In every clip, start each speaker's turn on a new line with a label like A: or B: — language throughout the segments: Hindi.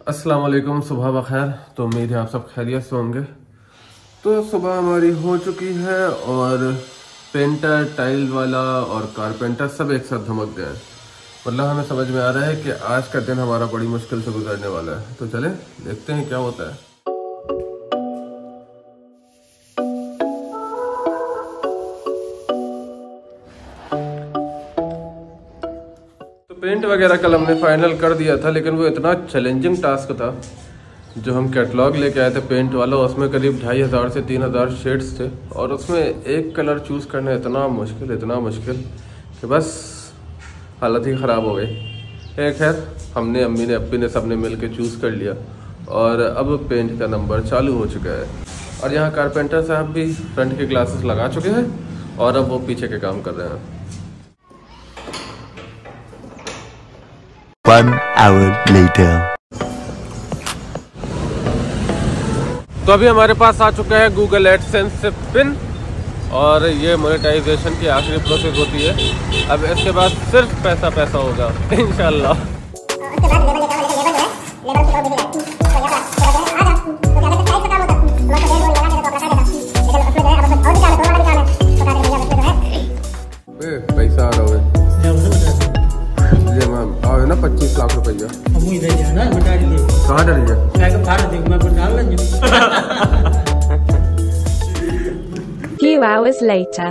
A: अस्सलाम वालेकुम, सुबह बखैर। तो उम्मीद है आप सब खैरियत से होंगे। तो सुबह हमारी हो चुकी है और पेंटर, टाइल वाला और कारपेंटर सब एक साथ धमक गए। मतलब हमें समझ में आ रहा है कि आज का दिन हमारा बड़ी मुश्किल से गुजरने वाला है। तो चले देखते हैं क्या होता है। तो पेंट वगैरह कल हमने फाइनल कर दिया था, लेकिन वो इतना चैलेंजिंग टास्क था। जो हम कैटलॉग लेके आए थे पेंट वाला, उसमें करीब 2500 से 3000 शेड्स थे और उसमें एक कलर चूज़ करना इतना मुश्किल कि बस हालत ही ख़राब हो गई। खैर हमने, अम्मी ने, अप्पी ने, सब ने मिल के चूज़ कर लिया और अब पेंट का नंबर चालू हो चुका है। और यहाँ कारपेंटर साहब भी फ्रंट के ग्लासेस लगा चुके हैं और अब वो पीछे के काम कर रहे हैं।
B: 1 hour later.
A: तो अभी हमारे पास आ चुका है गूगल एडसेंस से पिन और ये मोनेटाइजेशन की आखिरी प्रोसेस होती है। अब इसके बाद सिर्फ पैसा होगा इंशाल्लाह। पैसा आ रहा है आओ ना 25 लाख रुपया। कहाँ डर गया?
C: Few hours later.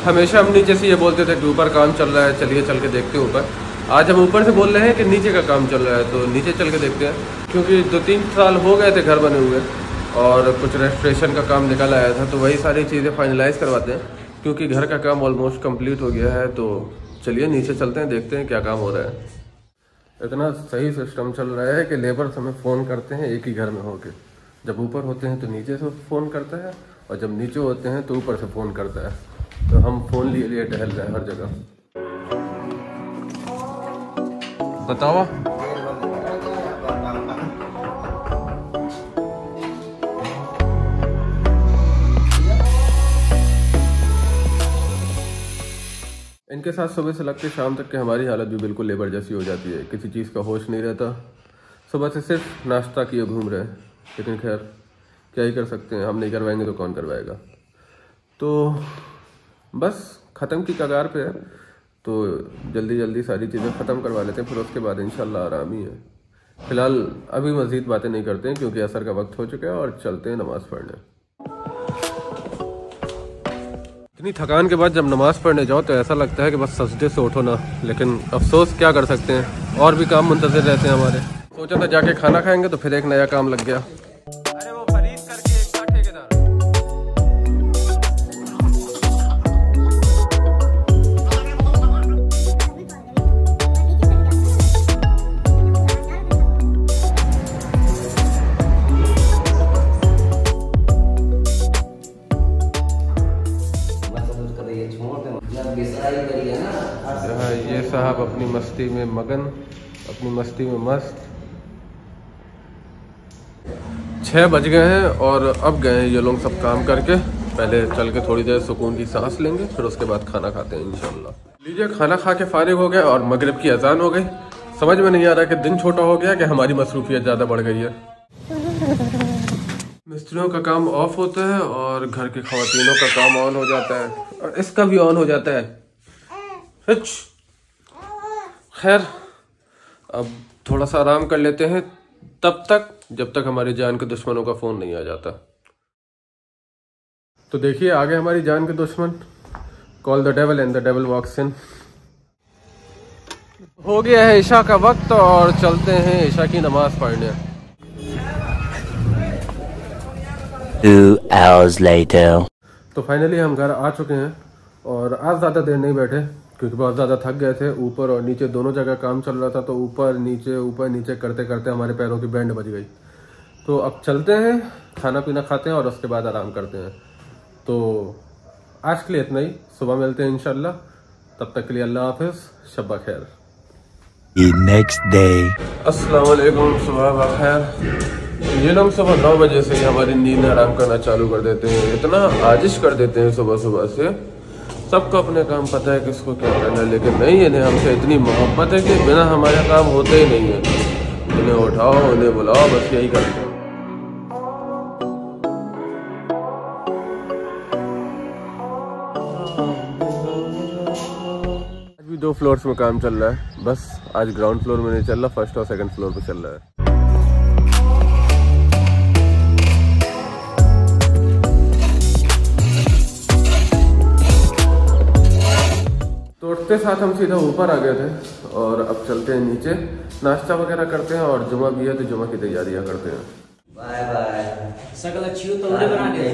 A: हमेशा हम नीचे से ये बोलते थे कि ऊपर काम चल रहा है, चलिए चल के देखते हैं ऊपर। आज हम ऊपर से बोल रहे हैं कि नीचे का काम चल रहा है, तो नीचे चल के देखते हैं। क्योंकि 2-3 साल हो गए थे घर बने हुए और कुछ रेस्टोरेशन का काम निकल आया था, तो वही सारी चीज़ें फाइनलाइज करवाते हैं। क्योंकि घर का काम ऑलमोस्ट कंप्लीट हो गया है, तो चलिए नीचे चलते हैं, देखते हैं क्या काम हो रहा है। इतना सही सिस्टम चल रहा है कि लेबर्स हमें फ़ोन करते हैं एक ही घर में होके। जब ऊपर होते हैं तो नीचे से फ़ोन करता है और जब नीचे होते हैं तो ऊपर से फ़ोन करता है। तो हम फ़ोन लिए टहल रहे हैं हर जगह। बताओ इनके साथ सुबह से लगते शाम तक के हमारी हालत भी बिल्कुल लेबर जैसी हो जाती है। किसी चीज़ का होश नहीं रहता। सुबह से सिर्फ नाश्ता किए घूम रहे हैं, लेकिन खैर क्या ही कर सकते हैं। हम नहीं करवाएंगे तो कौन करवाएगा। तो बस ख़त्म की कगार पे है, तो जल्दी सारी चीज़ें ख़त्म करवा लेते हैं, फिर उसके बाद इंशाल्लाह आराम ही है। फ़िलहाल अभी मज़ीद बातें नहीं करते हैं क्योंकि असर का वक्त हो चुका है और चलते हैं नमाज़ पढ़ने। इतनी थकान के बाद जब नमाज़ पढ़ने जाओ तो ऐसा लगता है कि बस सजदे से उठो ना, लेकिन अफसोस क्या कर सकते हैं, और भी काम मुंतज़िर रहते हैं हमारे। सोचा था जाके खाना खाएंगे तो फिर एक नया काम लग गया। अरे वो खरीद करके एक था ठेकेदार। ये साहब अपनी मस्ती में मगन, अपनी मस्ती में मस्त। 6 बज गए हैं और अब गए हैं ये लोग सब काम करके। पहले चल के थोड़ी देर सुकून की सांस लेंगे, फिर उसके बाद खाना खाते हैं इंशाल्लाह। लीजिए खाना खा के फारिग हो गए और मगरिब की अजान हो गई। समझ में नहीं आ रहा कि दिन छोटा हो गया कि हमारी मसरूफियत ज़्यादा बढ़ गई है। मिस्त्रियों का काम ऑफ होता है और घर के खवातीनों का काम ऑन हो जाता है और इसका भी ऑन हो जाता है। खैर अब थोड़ा सा आराम कर लेते हैं तब तक जब तक हमारी जान के दुश्मनों का फ़ोन नहीं आ जाता। तो देखिए आगे हमारी जान के दुश्मन। Call the devil and the devil walks in. हो गया है ईशा का वक्त और चलते हैं ईशा की नमाज पढ़ने।
B: 2 hours later.
A: तो फाइनली हम घर आ चुके हैं और आज ज़्यादा देर नहीं बैठे क्योंकि बहुत ज़्यादा थक गए थे। ऊपर और नीचे दोनों जगह काम चल रहा था, तो ऊपर नीचे करते करते हमारे पैरों की बैंड बज गई। तो अब चलते हैं, खाना पीना खाते हैं और उसके बाद आराम करते हैं। तो आज के लिए इतना ही। सुबह मिलते हैं इंशाल्लाह। तब तक के लिए अल्लाह हाफिज़, शब्बा खैर।
B: The next day.
A: अस्सलाम वालेकुम, सुबह बखैर। ये लोग सुबह 9 बजे से ही हमारी नींद आराम करना चालू कर देते हैं। इतना आजिश कर देते हैं सुबह सुबह से। सबको अपने काम पता है किसको क्या करना है, लेकिन नहीं, इन्हें हमसे इतनी मोहब्बत है कि बिना हमारे काम होते ही नहीं है। इन्हें उठाओ, उन्हें बुलाओ, बस यही करते हैं। अभी 2 फ्लोर्स में काम चल रहा है, बस आज ग्राउंड फ्लोर में नहीं चल रहा, फर्स्ट और सेकंड फ्लोर पे चल रहा है। तोड़ते साथ हम सीधा ऊपर आ गए थे और अब चलते हैं नीचे, नाश्ता वगैरह करते हैं और जुमा भी है तो जुमा की तैयारियां करते हैं।
D: Bye bye. सकल अच्छी तोड़े बना ले,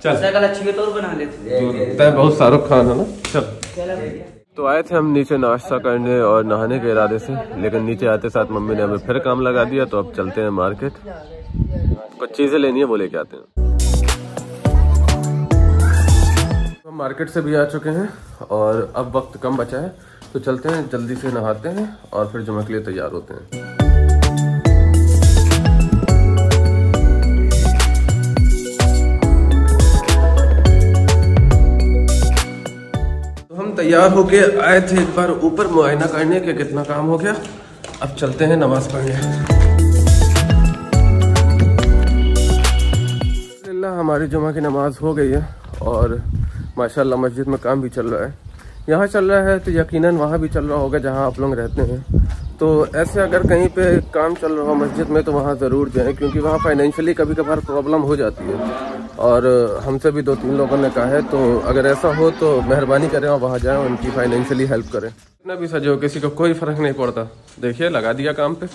A: चल
D: सकल अच्छी तोड़ बना लेते।
A: तय बहुत शाहरुख खान है ना। चल, तो आए थे हम नीचे नाश्ता करने और नहाने के इरादे से, लेकिन नीचे आते साथ मम्मी ने हमें फिर काम लगा दिया। तो अब चलते हैं मार्केट, कुछ चीजें लेनी है, बोले के आते हैं। हम मार्केट से भी आ चुके हैं और अब वक्त कम बचा है, तो चलते हैं, जल्दी से नहाते हैं और फिर जुमा के लिए तैयार होते हैं। तो हम तैयार होके आए थे एक बार ऊपर मुआयना करने के कितना काम हो गया। अब चलते हैं नमाज पढ़ने। अल्हम्दुलिल्लाह हमारी जुमा की नमाज हो गई है और माशाल्लाह मस्जिद में काम भी चल रहा है। यहाँ चल रहा है तो यकीनन वहाँ भी चल रहा होगा जहाँ आप लोग रहते हैं। तो ऐसे अगर कहीं पे काम चल रहा हो मस्जिद में तो वहाँ ज़रूर जाएं, क्योंकि वहाँ फाइनेंशियली कभी कभार प्रॉब्लम हो जाती है और हमसे भी 2-3 लोगों ने कहा है। तो अगर ऐसा हो तो मेहरबानी करें और वहाँ जाएं, उनकी फाइनेंशियली हेल्प करें। इतना भी सजे हो, किसी को कोई फ़र्क नहीं पड़ता। देखिए, लगा दिया काम पे।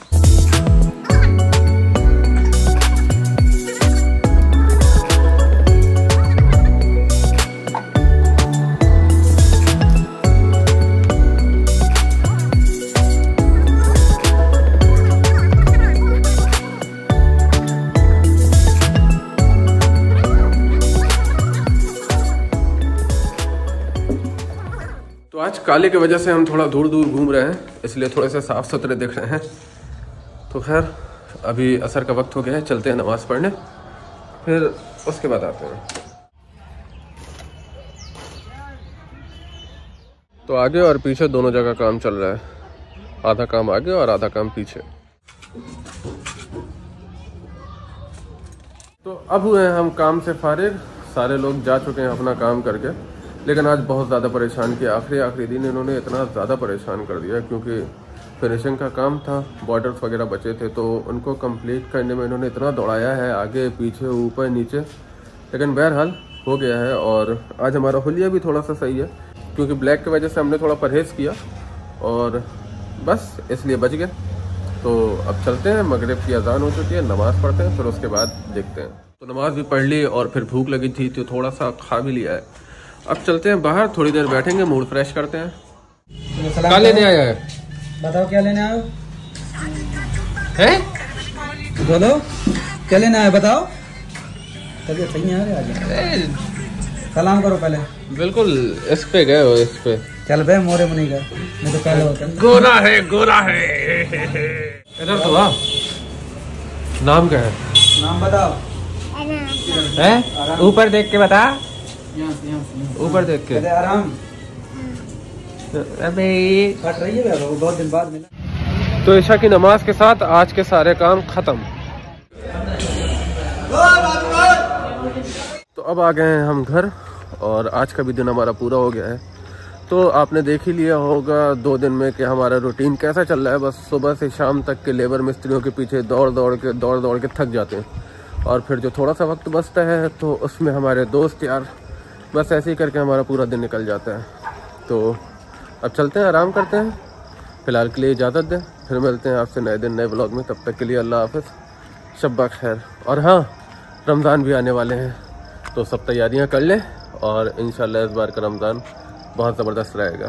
A: तो आज काले की वजह से हम थोड़ा दूर दूर घूम रहे हैं, इसलिए थोड़े से साफ सुथरे दिख रहे हैं। तो खैर अभी असर का वक्त हो गया है, चलते हैं नमाज़ पढ़ने, फिर उसके बाद आते हैं। तो आगे और पीछे दोनों जगह काम चल रहा है, आधा काम आगे और आधा काम पीछे। तो अब हुए हैं हम काम से फारिग, सारे लोग जा चुके हैं अपना काम करके, लेकिन आज बहुत ज़्यादा परेशान किया। आखिरी दिन इन्होंने इतना ज़्यादा परेशान कर दिया क्योंकि फिनिशिंग का काम था, बॉर्डर्स वगैरह बचे थे, तो उनको कंप्लीट करने में इन्होंने इतना दौड़ाया है, आगे पीछे ऊपर नीचे, लेकिन बहरहाल हो गया है। और आज हमारा हुलिया भी थोड़ा सा सही है क्योंकि ब्लैक की वजह से हमने थोड़ा परहेज़ किया और बस इसलिए बच गए। तो अब चलते हैं, मगरिब की अजान हो चुकी है, नमाज़ पढ़ते हैं, फिर उसके बाद देखते हैं। तो नमाज़ भी पढ़ ली और फिर भूख लगी थी तो थोड़ा सा खा भी लिया है। अब चलते हैं बाहर, थोड़ी देर बैठेंगे, मूड फ्रेश करते हैं। क्या लेने आया है?
D: बताओ क्या लेने आए हो?
A: हैं?
D: बोलो क्या लेने आए, बताओ। तबीयत सही है यार, सलाम करो पहले।
A: बिल्कुल इस पे गए हो, इस पे
D: चल बे मोरे मुनी का, मैं तो पहले होता
A: गोरा है, गोरा है। इधर तो आ, नाम क्या है?
D: नाम बताओ।
A: हैं? ऊपर देख के बता, ऊपर देख के।
D: आराम
A: अबे
D: कट रही है, बहुत दिन बाद मिला।
A: तो ईशा की नमाज के साथ आज के सारे काम खत्म। तो अब आ गए हैं हम घर और आज का भी दिन हमारा पूरा हो गया है। तो आपने देख ही लिया होगा 2 दिन में कि हमारा रूटीन कैसा चल रहा है। बस सुबह से शाम तक के लेबर मिस्त्रियों के पीछे दौड़ दौड़ के थक जाते हैं और फिर जो थोड़ा सा वक्त बचता है तो उसमें हमारे दोस्त यार, बस ऐसे ही करके हमारा पूरा दिन निकल जाता है। तो अब चलते हैं, आराम करते हैं, फ़िलहाल के लिए इजाज़त दें, फिर मिलते हैं आपसे नए दिन नए ब्लॉग में। तब तक के लिए अल्लाह हाफ़िज़, शब्बा खैर। और हाँ, रमज़ान भी आने वाले हैं तो सब तैयारियां कर लें और इंशाल्लाह इस बार का रमज़ान बहुत ज़बरदस्त रहेगा।